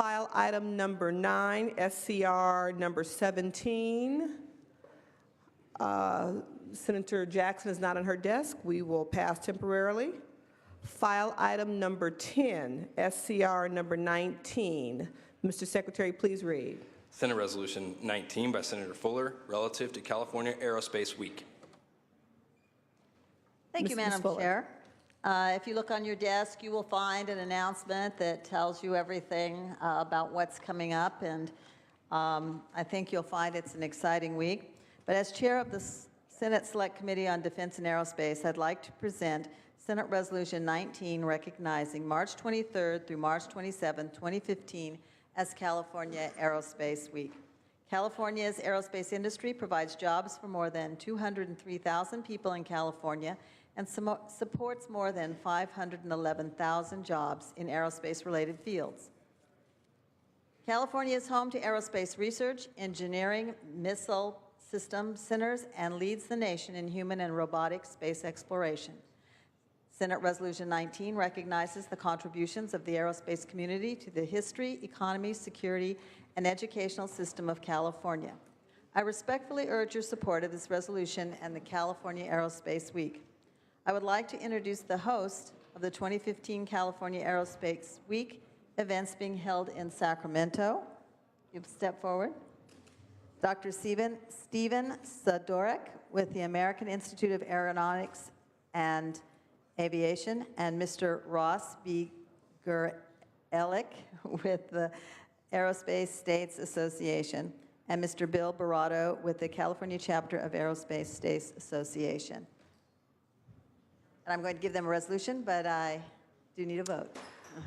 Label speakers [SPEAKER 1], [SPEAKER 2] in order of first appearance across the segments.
[SPEAKER 1] File item number 9, SCR number 17. Senator Jackson is not on her desk. We will pass temporarily. File item number 10, SCR number 19. Mr. Secretary, please read.
[SPEAKER 2] Senate Resolution 19 by Senator Fuller, relative to California Aerospace Week.
[SPEAKER 3] Thank you, Madam Chair. If you look on your desk, you will find an announcement that tells you everything about what's coming up, and I think you'll find it's an exciting week. But as chair of the Senate Select Committee on Defense and Aerospace, I'd like to present Senate Resolution 19 recognizing March 23rd through March 27th, 2015 as California Aerospace Week. California's aerospace industry provides jobs for more than 203,000 people in California and supports more than 511,000 jobs in aerospace-related fields. California is home to aerospace research, engineering, missile system centers, and leads the nation in human and robotic space exploration. Senate Resolution 19 recognizes the contributions of the aerospace community to the history, economy, security, and educational system of California. I respectfully urge your support of this resolution and the California Aerospace Week. I would like to introduce the host of the 2015 California Aerospace Week events being held in Sacramento. You step forward. Dr. Steven Sadorek with the American Institute of Aeronautics and Aviation, and Mr. Ross B. Gerlich with the Aerospace States Association, and Mr. Bill Barato with the California chapter of Aerospace States Association. And I'm going to give them a resolution, but I do need a vote.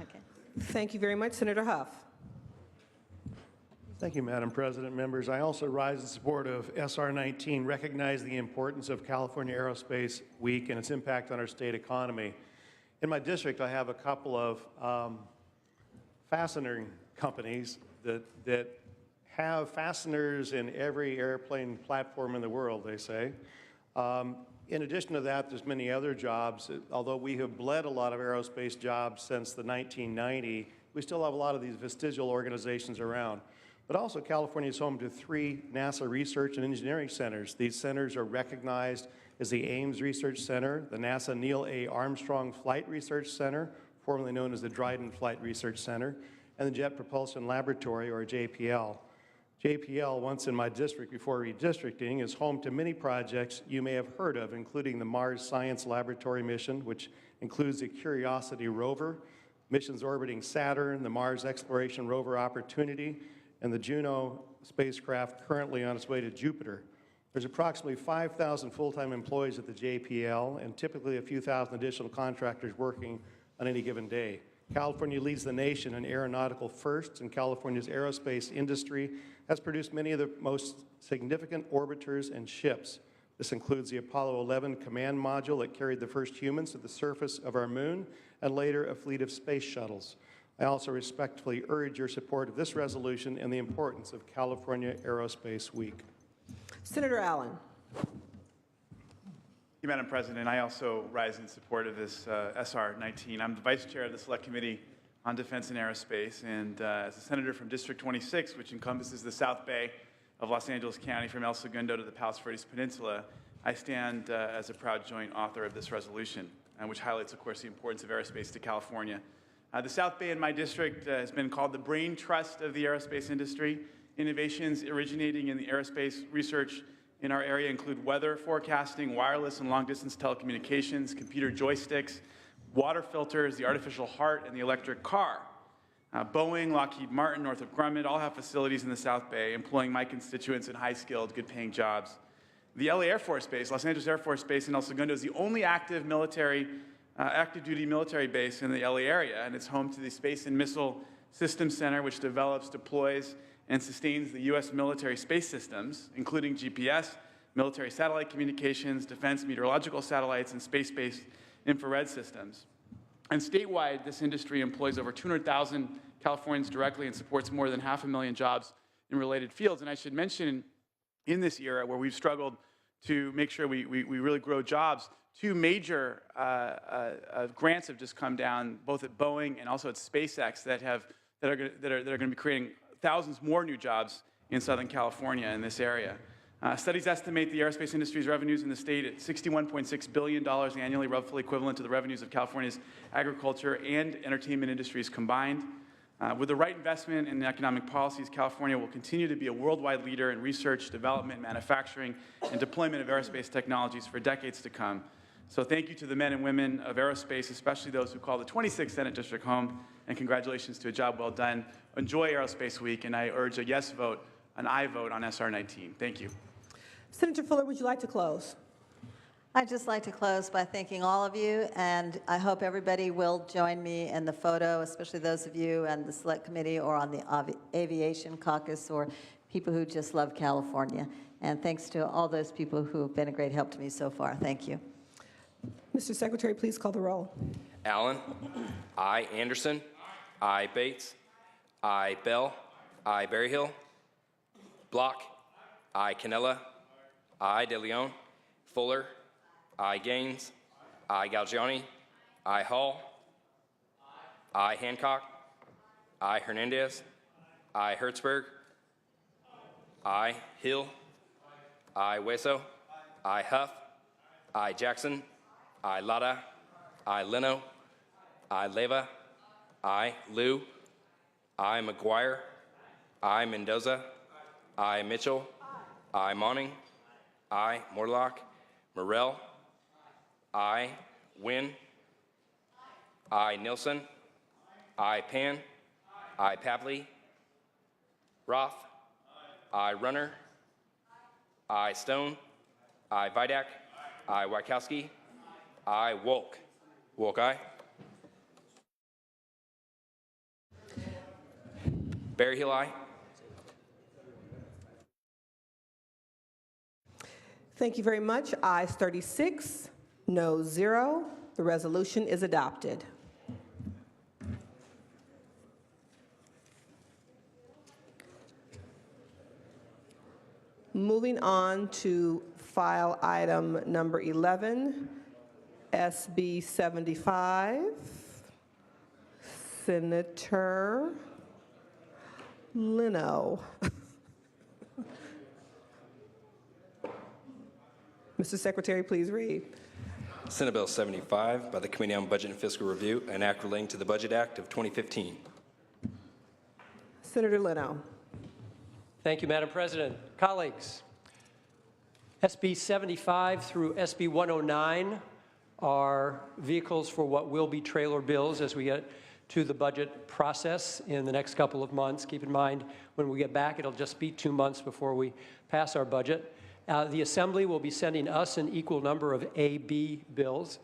[SPEAKER 3] Okay.
[SPEAKER 1] Thank you very much. Senator Huff.
[SPEAKER 4] Thank you, Madam President. Members, I also rise in support of SR 19, recognize the importance of California Aerospace Week and its impact on our state economy. In my district, I have a couple of fastener companies that have fasteners in every airplane platform in the world, they say. In addition to that, there's many other jobs. Although we have bled a lot of aerospace jobs since the 1990s, we still have a lot of these vestigial organizations around. But also, California is home to 3 NASA Research and Engineering Centers. These centers are recognized as the Ames Research Center, the NASA Neil A. Armstrong Flight Research Center, formerly known as the Dryden Flight Research Center, and the Jet Propulsion Laboratory, or JPL. JPL, once in my district before redistricting, is home to many projects you may have heard of, including the Mars Science Laboratory mission, which includes the Curiosity rover, missions orbiting Saturn, the Mars Exploration Rover Opportunity, and the Juno spacecraft currently on its way to Jupiter. There's approximately 5,000 full-time employees at the JPL and typically a few thousand additional contractors working on any given day. California leads the nation in aeronautical firsts, and California's aerospace industry has produced many of the most significant orbiters and ships. This includes the Apollo 11 command module that carried the first humans to the surface of our moon, and later a fleet of space shuttles. I also respectfully urge your support of this resolution and the importance of California Aerospace Week.
[SPEAKER 1] Senator Allen.
[SPEAKER 5] Thank you, Madam President. I also rise in support of this SR 19. I'm the Vice Chair of the Select Committee on Defense and Aerospace, and as a senator from District 26, which encompasses the South Bay of Los Angeles County from El Segundo to the Palos Verdes Peninsula, I stand as a proud joint author of this resolution, which highlights, of course, the importance of aerospace to California. The South Bay in my district has been called the brain trust of the aerospace industry. Innovations originating in the aerospace research in our area include weather forecasting, wireless and long-distance telecommunications, computer joysticks, water filters, the artificial heart, and the electric car. Boeing, Lockheed Martin, Northrop Grumman all have facilities in the South Bay, employing my constituents in high-skilled, good-paying jobs. The LA Air Force Base, Los Angeles Air Force Base in El Segundo, is the only active duty military base in the LA area, and it's home to the Space and Missile Systems Center, which develops, deploys, and sustains the U.S. military space systems, including GPS, military satellite communications, defense meteorological satellites, and space-based infrared systems. And statewide, this industry employs over 200,000 Californians directly and supports more than 500,000 jobs in related fields. And I should mention, in this era where we've struggled to make sure we really grow jobs, 2 major grants have just come down, both at Boeing and also at SpaceX, that that are going to be creating thousands more new jobs in Southern California in this area. Studies estimate the aerospace industry's revenues in the state at $61.6 billion annually, roughly equivalent to the revenues of California's agriculture and entertainment industries combined. With the right investment and economic policies, California will continue to be a worldwide leader in research, development, manufacturing, and deployment of aerospace technologies for decades to come. So thank you to the men and women of aerospace, especially those who call the 26th Senate District home, and congratulations to a job well done. Enjoy Aerospace Week, and I urge a yes vote, an aye vote on SR 19. Thank you.
[SPEAKER 1] Senator Fuller, would you like to close?
[SPEAKER 3] I'd just like to close by thanking all of you, and I hope everybody will join me in the photo, especially those of you and the Select Committee or on the Aviation Caucus or people who just love California. And thanks to all those people who have been a great help to me so far. Thank you.
[SPEAKER 1] Mr. Secretary, please call the roll.
[SPEAKER 2] Allen. I. Anderson. I. Bates. I. Bell. I. Berryhill. Block. I. Canella. I. De Leon. Fuller. I. Gaines. I. Galgiani. I. Hall. I. Hancock. I. Hernandez. I. Hertzberg. I. Hill. I. Hueso. I. Huff. I. Jackson. I. Lara. I. Leno. I. Leva. I. Liu. I. McGuire. I. Mendoza. I. Mitchell. I. Monning. I. Morlock. Morell. I. Wynn. I. Nilsson. I. Pan. I. Pavley. Roth. I. Runner. I. Stone. I. Vidak. I. Wachowski. I. Wolk. Wolk, aye. Berryhill, aye.
[SPEAKER 1] Thank you very much. Ayes 36, no 0. The resolution is adopted. Moving on to file item number 11, SB 75. Senator Leno. Mr. Secretary, please read.
[SPEAKER 2] Senate Bill 75 by the Committee on Budget and Fiscal Review, an act relating to the Budget Act of 2015.
[SPEAKER 1] Senator Leno.
[SPEAKER 6] Thank you, Madam President. Colleagues, SB 75 through SB 109 are vehicles for what will be trailer bills as we get to the budget process in the next couple of months. Keep in mind, when we get back, it'll just be 2 months before we pass our budget. The Assembly will be sending us an equal number of AB bills.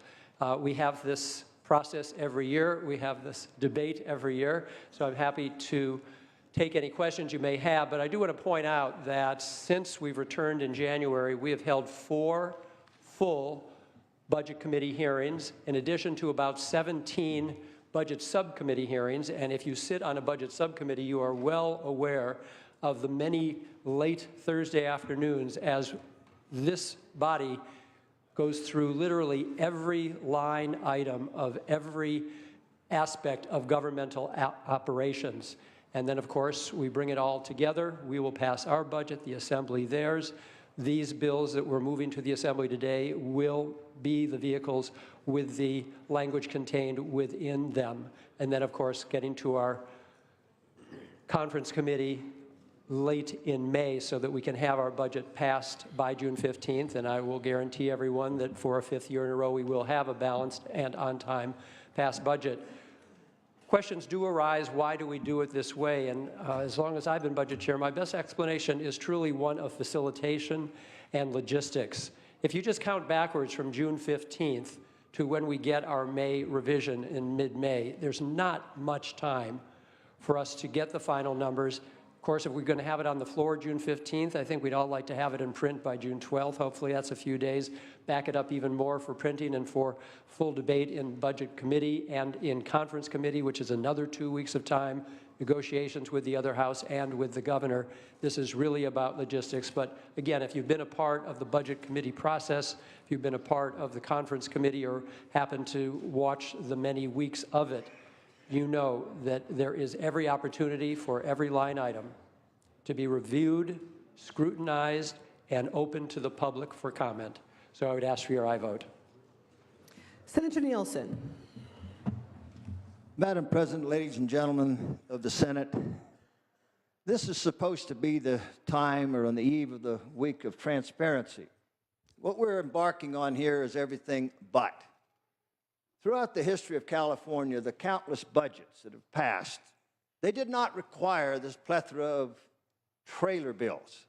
[SPEAKER 6] We have this process every year. We have this debate every year. So I'm happy to take any questions you may have. But I do want to point out that since we've returned in January, we have held 4 full Budget Committee hearings, in addition to about 17 Budget Subcommittee hearings. And if you sit on a Budget Subcommittee, you are well aware of the many late Thursday afternoons as this body goes through literally every line item of every aspect of governmental operations. And then, of course, we bring it all together. We will pass our budget, the Assembly theirs. These bills that we're moving to the Assembly today will be the vehicles with the language contained within them. And then, of course, getting to our conference committee late in May so that we can have our budget passed by June 15th. And I will guarantee everyone that for a 5th year in a row, we will have a balanced and on-time passed budget. Questions do arise, why do we do it this way? And as long as I've been budget chair, my best explanation is truly one of facilitation and logistics. If you just count backwards from June 15th to when we get our May revision in mid-May, there's not much time for us to get the final numbers. Of course, if we're going to have it on the floor June 15th, I think we'd all like to have it in print by June 12th. Hopefully that's a few days. Back it up even more for printing and for full debate in Budget Committee and in Conference Committee, which is another 2 weeks of time, negotiations with the other House and with the governor. This is really about logistics. But again, if you've been a part of the Budget Committee process, if you've been a part of the Conference Committee or happen to watch the many weeks of it, you know that there is every opportunity for every line item to be reviewed, scrutinized, and open to the public for comment. So I would ask for your aye vote.
[SPEAKER 1] Senator Nielsen.
[SPEAKER 7] Madam President, ladies and gentlemen of the Senate, this is supposed to be the time or on the eve of the week of transparency. What we're embarking on here is everything but. Throughout the history of California, the countless budgets that have passed, they did not require this plethora of trailer bills.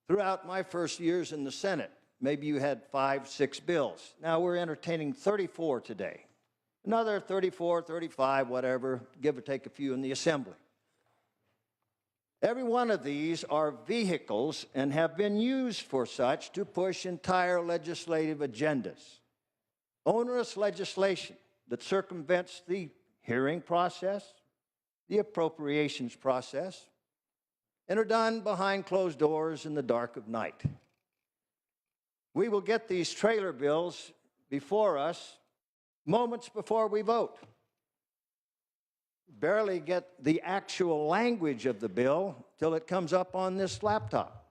[SPEAKER 7] Throughout my first years in the Senate, maybe you had 5, 6 bills. Now we're entertaining 34 today. Another 34, 35, whatever, give or take a few in the Assembly. Every one of these are vehicles and have been used for such to push entire legislative agendas. Onerous legislation that circumvents the hearing process, the appropriations process, and are done behind closed doors in the dark of night. We will get these trailer bills before us moments before we vote. Barely get the actual language of the bill till it comes up on this laptop.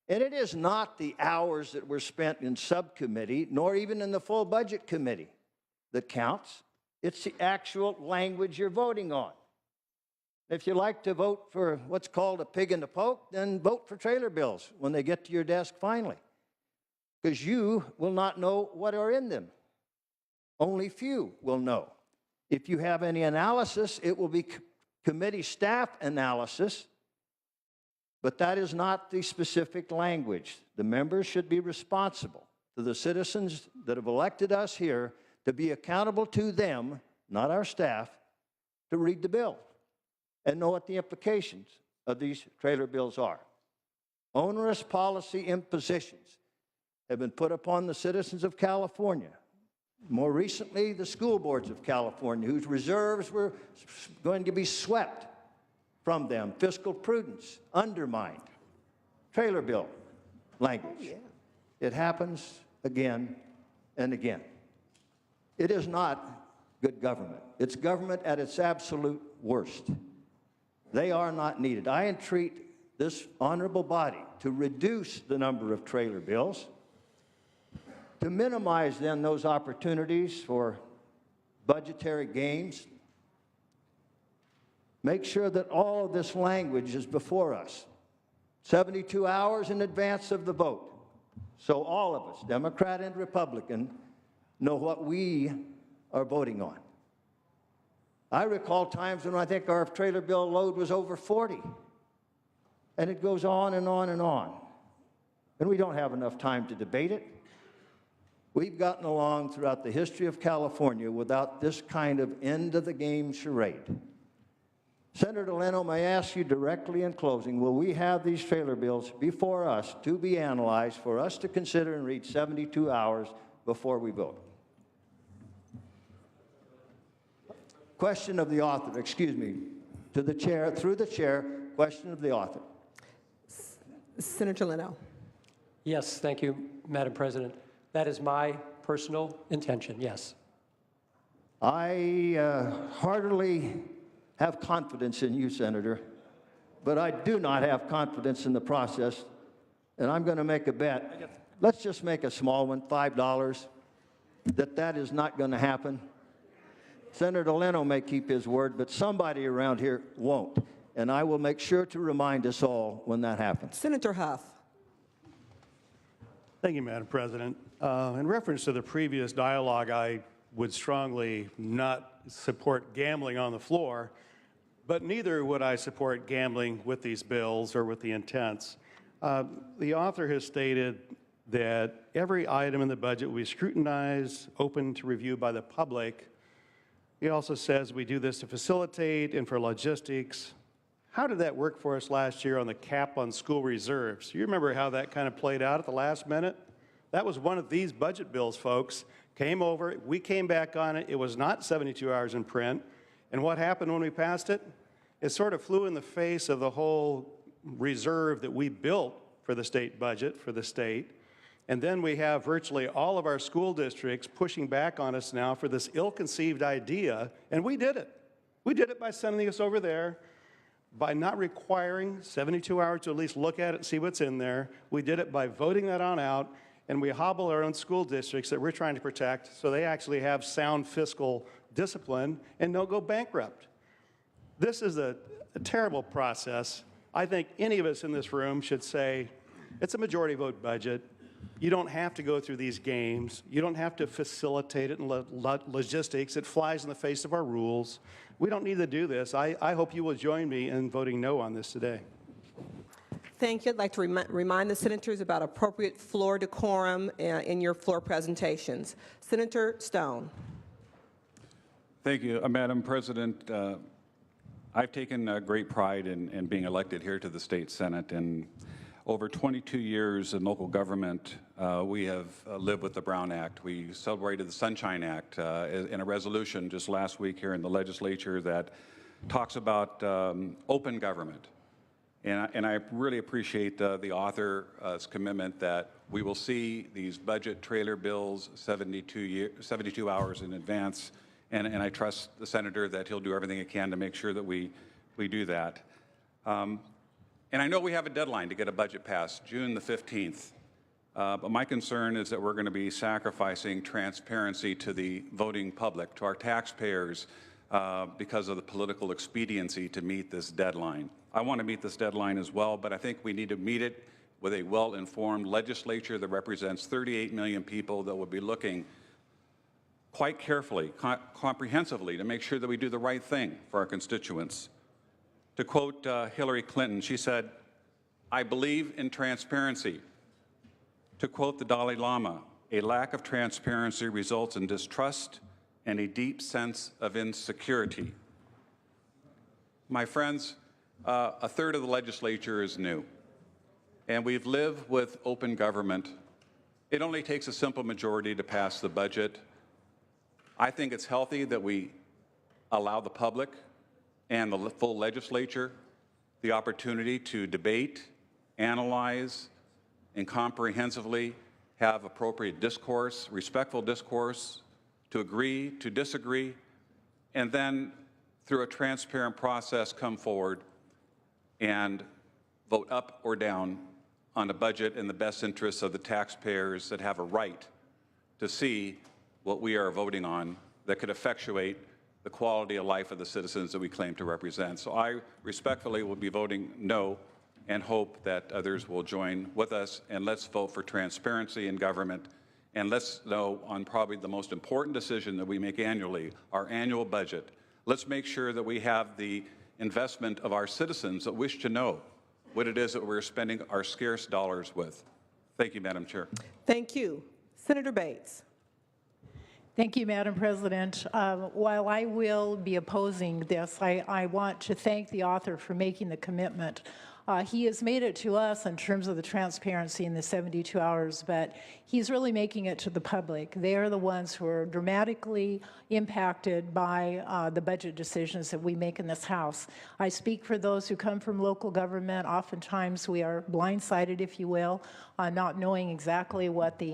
[SPEAKER 7] And it is not the hours that were spent in subcommittee, nor even in the full budget committee that counts. It's the actual language you're voting on. If you like to vote for what's called a pig in the poke, then vote for trailer bills when they get to your desk finally, because you will not know what are in them. Only few will know. If you have any analysis, it will be committee staff analysis, but that is not the specific language. The members should be responsible to the citizens that have elected us here to be accountable to them, not our staff, to read the bill and know what the implications of these trailer bills are. Onerous policy impositions have been put upon the citizens of California. More recently, the school boards of California, whose reserves were going to be swept from them. Fiscal prudence undermined. Trailer bill language. Oh, yeah. It happens again and again. It is not good government. It's government at its absolute worst. They are not needed. I entreat this honorable body to reduce the number of trailer bills, to minimize then those opportunities for budgetary gains. Make sure that all of this language is before us 72 hours in advance of the vote, so all of us, Democrat and Republican, know what we are voting on. I recall times when I think our trailer bill load was over 40, and it goes on and on and on, and we don't have enough time to debate it. We've gotten along throughout the history of California without this kind of end-of-the-game charade. Senator Leno, may I ask you directly in closing, will we have these trailer bills before us to be analyzed, for us to consider and read 72 hours before we vote? Question of the author, excuse me, to the chair, through the chair, question of the author.
[SPEAKER 1] Senator Leno.
[SPEAKER 6] Yes, thank you, Madam President. That is my personal intention, yes.
[SPEAKER 7] I heartily have confidence in you, Senator, but I do not have confidence in the process, and I'm going to make a bet. Let's just make a small one, $5, that is not going to happen. Senator Leno may keep his word, but somebody around here won't, and I will make sure to remind us all when that happens.
[SPEAKER 1] Senator Huff.
[SPEAKER 4] Thank you, Madam President. In reference to the previous dialogue, I would strongly not support gambling on the floor, but neither would I support gambling with these bills or with the intents. The author has stated that every item in the budget will be scrutinized, open to review by the public. He also says we do this to facilitate and for logistics. How did that work for us last year on the cap on school reserves? You remember how that kind of played out at the last minute? That was one of these budget bills, folks. Came over, we came back on it. It was not 72 hours in print. And what happened when we passed it? It sort of flew in the face of the whole reserve that we built for the state budget, for the state. And then we have virtually all of our school districts pushing back on us now for this ill-conceived idea, and we did it. We did it by sending us over there, by not requiring 72 hours to at least look at it and see what's in there. We did it by voting that on out, and we hobble our own school districts that we're trying to protect so they actually have sound fiscal discipline and don't go bankrupt. This is a terrible process. I think any of us in this room should say, it's a majority vote budget. You don't have to go through these games. You don't have to facilitate it in logistics. It flies in the face of our rules. We don't need to do this. I hope you will join me in voting no on this today.
[SPEAKER 1] Thank you. I'd like to remind the senators about appropriate floor decorum in your floor presentations. Senator Stone.
[SPEAKER 8] Thank you, Madam President. I've taken great pride in being elected here to the State Senate, and over 22 years in local government, we have lived with the Brown Act. We celebrated the Sunshine Act in a resolution just last week here in the legislature that talks about open government. And I really appreciate the author's commitment that we will see these budget trailer bills 72 hours in advance. And I trust the senator that he'll do everything he can to make sure that we do that. And I know we have a deadline to get a budget passed, June the 15th. But my concern is that we're going to be sacrificing transparency to the voting public, to our taxpayers, because of the political expediency to meet this deadline. I want to meet this deadline as well, but I think we need to meet it with a well-informed legislature that represents 38 million people that will be looking quite carefully, comprehensively, to make sure that we do the right thing for our constituents. To quote Hillary Clinton, she said, "I believe in transparency." To quote the Dalai Lama, "A lack of transparency results in distrust and a deep sense of insecurity." My friends, a third of the legislature is new, and we've lived with open government. It only takes a simple majority to pass the budget. I think it's healthy that we allow the public and the full legislature the opportunity to debate, analyze, and comprehensively have appropriate discourse, respectful discourse, to agree, to disagree, and then through a transparent process come forward and vote up or down on a budget in the best interests of the taxpayers that have a right to see what we are voting on that could effectuate the quality of life of the citizens that we claim to represent. So I respectfully will be voting no and hope that others will join with us, and let's vote for transparency in government, and let's know on probably the most important decision that we make annually, our annual budget. Let's make sure that we have the investment of our citizens that wish to know what it is that we're spending our scarce dollars with. Thank you, Madam Chair.
[SPEAKER 1] Thank you. Senator Bates.
[SPEAKER 9] Thank you, Madam President. While I will be opposing this, I want to thank the author for making the commitment. He has made it to us in terms of the transparency in the 72 hours, but he's really making it to the public. They are the ones who are dramatically impacted by the budget decisions that we make in this House. I speak for those who come from local government. Oftentimes we are blindsided, if you will, not knowing exactly what the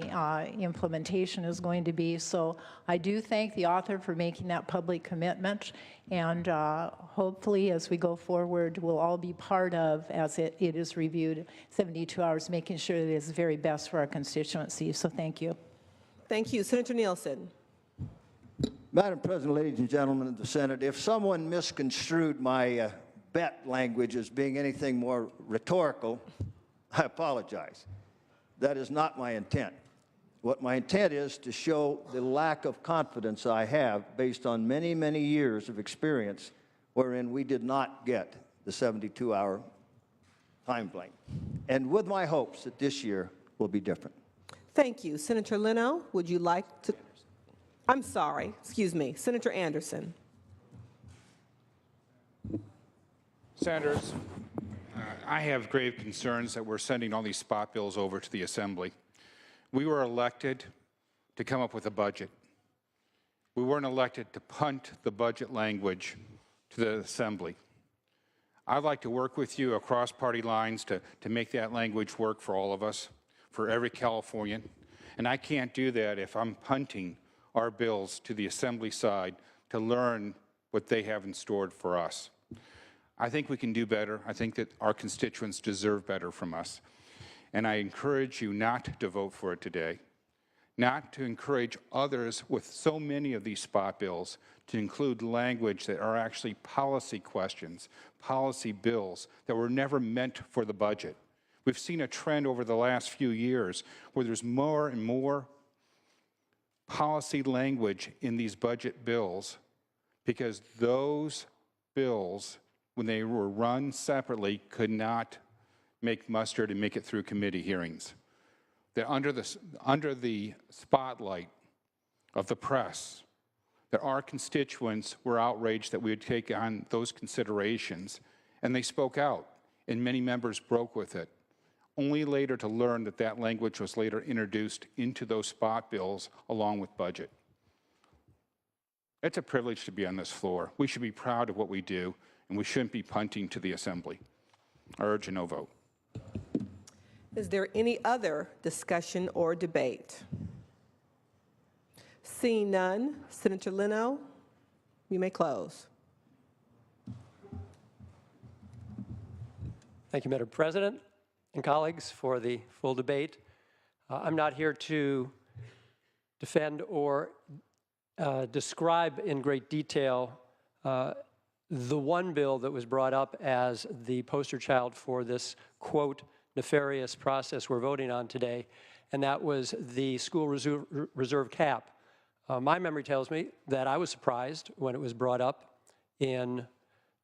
[SPEAKER 9] implementation is going to be. So I do thank the author for making that public commitment, and hopefully as we go forward, we'll all be part of, as it is reviewed 72 hours, making sure that it is very best for our constituency. So thank you.
[SPEAKER 1] Thank you. Senator Nielsen.
[SPEAKER 7] Madam President, ladies and gentlemen of the Senate, if someone misconstrued my bet language as being anything more rhetorical, I apologize. That is not my intent. What my intent is to show the lack of confidence I have based on many, many years of experience wherein we did not get the 72-hour time blank. And with my hopes that this year will be different.
[SPEAKER 1] Thank you. Senator Leno, would you like to? I'm sorry, excuse me. Senator Anderson.
[SPEAKER 10] Senators, I have grave concerns that we're sending all these spot bills over to the Assembly. We were elected to come up with a budget. We weren't elected to punt the budget language to the Assembly. I'd like to work with you across party lines to make that language work for all of us. for every Californian, and I can't do that if I'm punting our bills to the Assembly side to learn what they have in store for us. I think we can do better. I think that our constituents deserve better from us. And I encourage you not to vote for it today, not to encourage others with so many of these spot bills to include language that are actually policy questions, policy bills that were never meant for the budget. We've seen a trend over the last few years where there's more and more policy language in these budget bills because those bills, when they were run separately, could not make mustard and make it through committee hearings. That under the spotlight of the press, that our constituents were outraged that we would take on those considerations, and they spoke out, and many members broke with it, only later to learn that that language was later introduced into those spot bills along with budget. It's a privilege to be on this floor. We should be proud of what we do, and we shouldn't be punting to the Assembly. I urge a no vote.
[SPEAKER 1] Is there any other discussion or debate? Seeing none, Senator Leno, you may close.
[SPEAKER 6] Thank you, Madam President and colleagues, for the full debate. I'm not here to defend or describe in great detail the one bill that was brought up as the poster child for this, quote, nefarious process we're voting on today, and that was the school reserve cap. My memory tells me that I was surprised when it was brought up in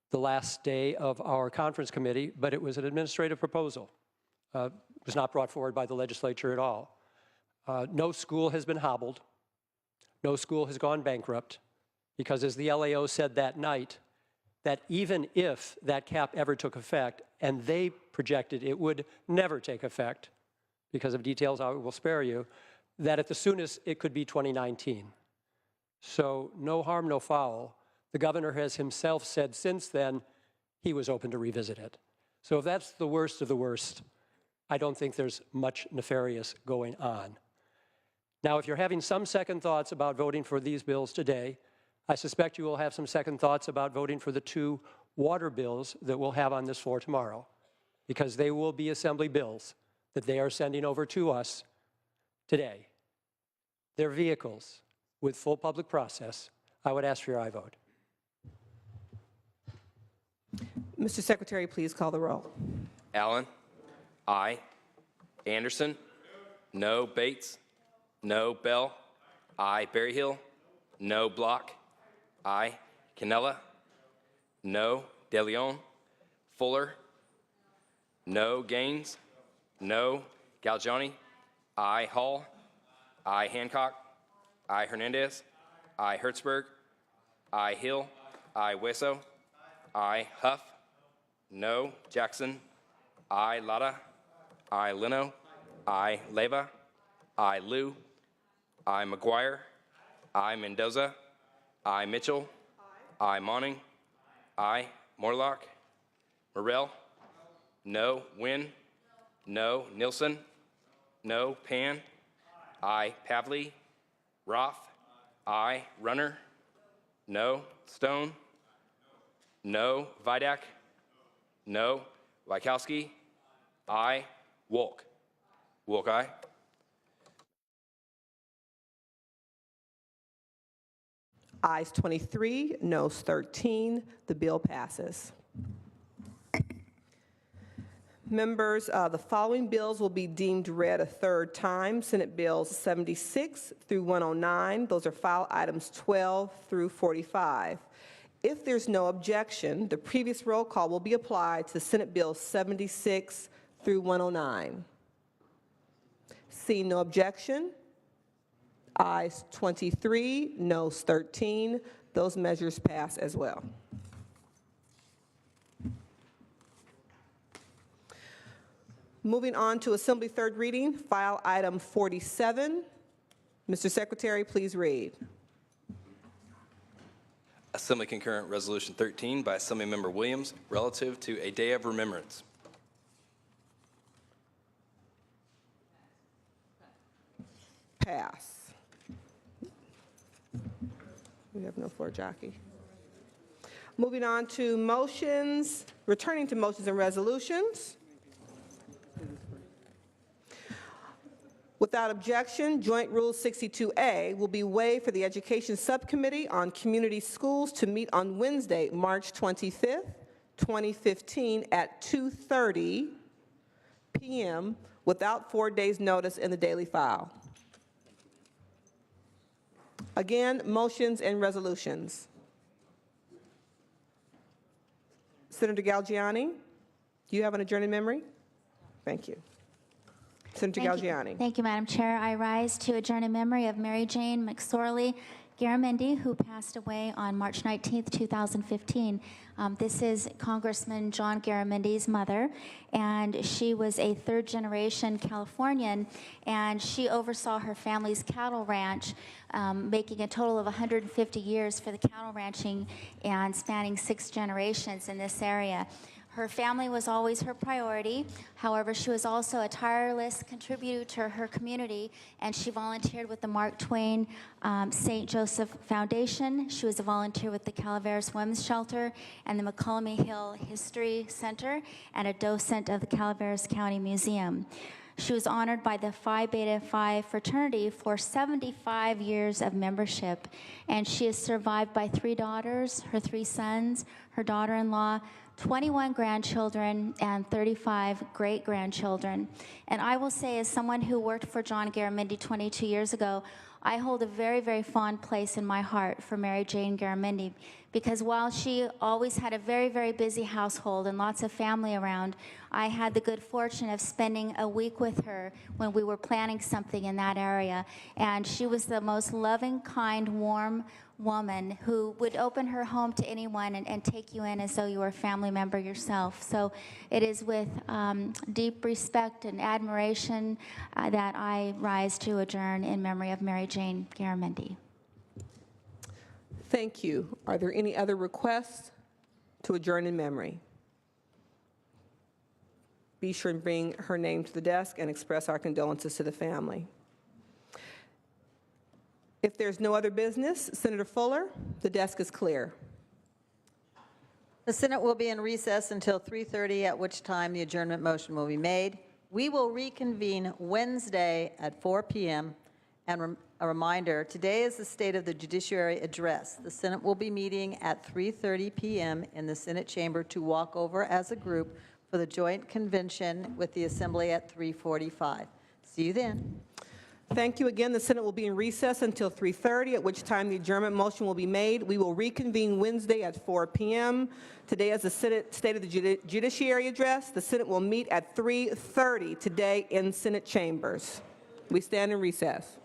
[SPEAKER 6] the last day of our conference committee, but it was an administrative proposal. It was not brought forward by the legislature at all. No school has been hobbled. No school has gone bankrupt, because as the LAO said that night, that even if that cap ever took effect, and they projected it would never take effect because of details I will spare you, that at the soonest it could be 2019. So no harm, no foul. The governor has himself said since then he was open to revisit it. So if that's the worst of the worst, I don't think there's much nefarious going on. Now, if you're having some second thoughts about voting for these bills today, I suspect you will have some second thoughts about voting for the two water bills that we'll have on this floor tomorrow, because they will be Assembly bills that they are sending over to us today. They're vehicles with full public process. I would ask for your aye vote.
[SPEAKER 1] Mr. Secretary, please call the roll.
[SPEAKER 2] Allen? Aye. Anderson? No. Bates? No. Bell? Aye. Berryhill? No. Block? Aye. Cannella? No. De Leon? Fuller? No. Gaines? No. Galgiani? Aye. Hall? Aye. Hancock? Aye. Hernandez? Aye. Hertzberg? Aye. Hill? Aye. Hueso? Aye. Huff? No. Jackson? Aye. Lada? Aye. Leno? Aye. Leyva? Aye. Liu? Aye. McGuire? Aye. Mendoza? Aye. Mitchell? Aye. Monning? Aye. Morlock? Morrell? No. Wynn? No. Nilsson? No. Pan? Aye. Pavley? Roth? Aye. Runner? No. Stone? No. Vidak? No. Wykowski? Aye. Wolk? Wolk, aye.
[SPEAKER 1] Ayes 23, noes 13. The bill passes. Members, the following bills will be deemed read a third time. Senate Bills 76 through 109. Those are file items 12 through 45. If there's no objection, the previous roll call will be applied to Senate Bills 76 through 109. Seeing no objection, ayes 23, noes 13. Those measures pass as well. Moving on to Assembly third reading, file item 47. Mr. Secretary, please read.
[SPEAKER 2] Assembly Concurrent Resolution 13 by Assemblymember Williams relative to a day of remembrance.
[SPEAKER 1] pass. We have no floor jockey. Moving on to motions, returning to motions and resolutions. Without objection, Joint Rule 62A will be waived for the Education Subcommittee on Community Schools to meet on Wednesday, March 25th, 2015 at 2:30 p.m. without 4 days' notice in the Daily File. Again, motions and resolutions. Senator Galgiani, do you have an adjourned memory? Thank you. Senator Galgiani.
[SPEAKER 11] Thank you, Madam Chair. I rise to adjourn in memory of Mary Jane McSorley Garamendi, who passed away on March 19th, 2015. This is Congressman John Garamendi's mother, and she was a third-generation Californian, and she oversaw her family's cattle ranch, making a total of 150 years for the cattle ranching and spanning 6 generations in this area. Her family was always her priority. However, she was also a tireless contributor to her community, and she volunteered with the Mark Twain St. Joseph Foundation. She was a volunteer with the Calaveras Women's Shelter and the McCullough Hill History Center, and a docent of the Calaveras County Museum. She was honored by the Phi Beta Phi fraternity for 75 years of membership, and she is survived by 3 daughters, her 3 sons, her daughter-in-law, 21 grandchildren, and 35 great-grandchildren. And I will say, as someone who worked for John Garamendi 22 years ago, I hold a very, very fond place in my heart for Mary Jane Garamendi, because while she always had a very, very busy household and lots of family around, I had the good fortune of spending a week with her when we were planning something in that area. And she was the most loving, kind, warm woman who would open her home to anyone and take you in as though you were a family member yourself. So it is with deep respect and admiration that I rise to adjourn in memory of Mary Jane Garamendi.
[SPEAKER 1] Thank you. Are there any other requests to adjourn in memory? Be sure and bring her name to the desk and express our condolences to the family. If there's no other business, Senator Fuller, the desk is clear.
[SPEAKER 3] The Senate will be in recess until 3:30, at which time the adjournment motion will be made. We will reconvene Wednesday at 4 p.m. And a reminder, today is the State of the Judiciary Address. The Senate will be meeting at 3:30 p.m. in the Senate chamber to walk over as a group for the joint convention with the Assembly at 3:45. See you then.
[SPEAKER 1] Thank you again. The Senate will be in recess until 3:30, at which time the adjournment motion will be made. We will reconvene Wednesday at 4 p.m. Today is the State of the Judiciary Address. The Senate will meet at 3:30 today in Senate chambers. We stand in recess.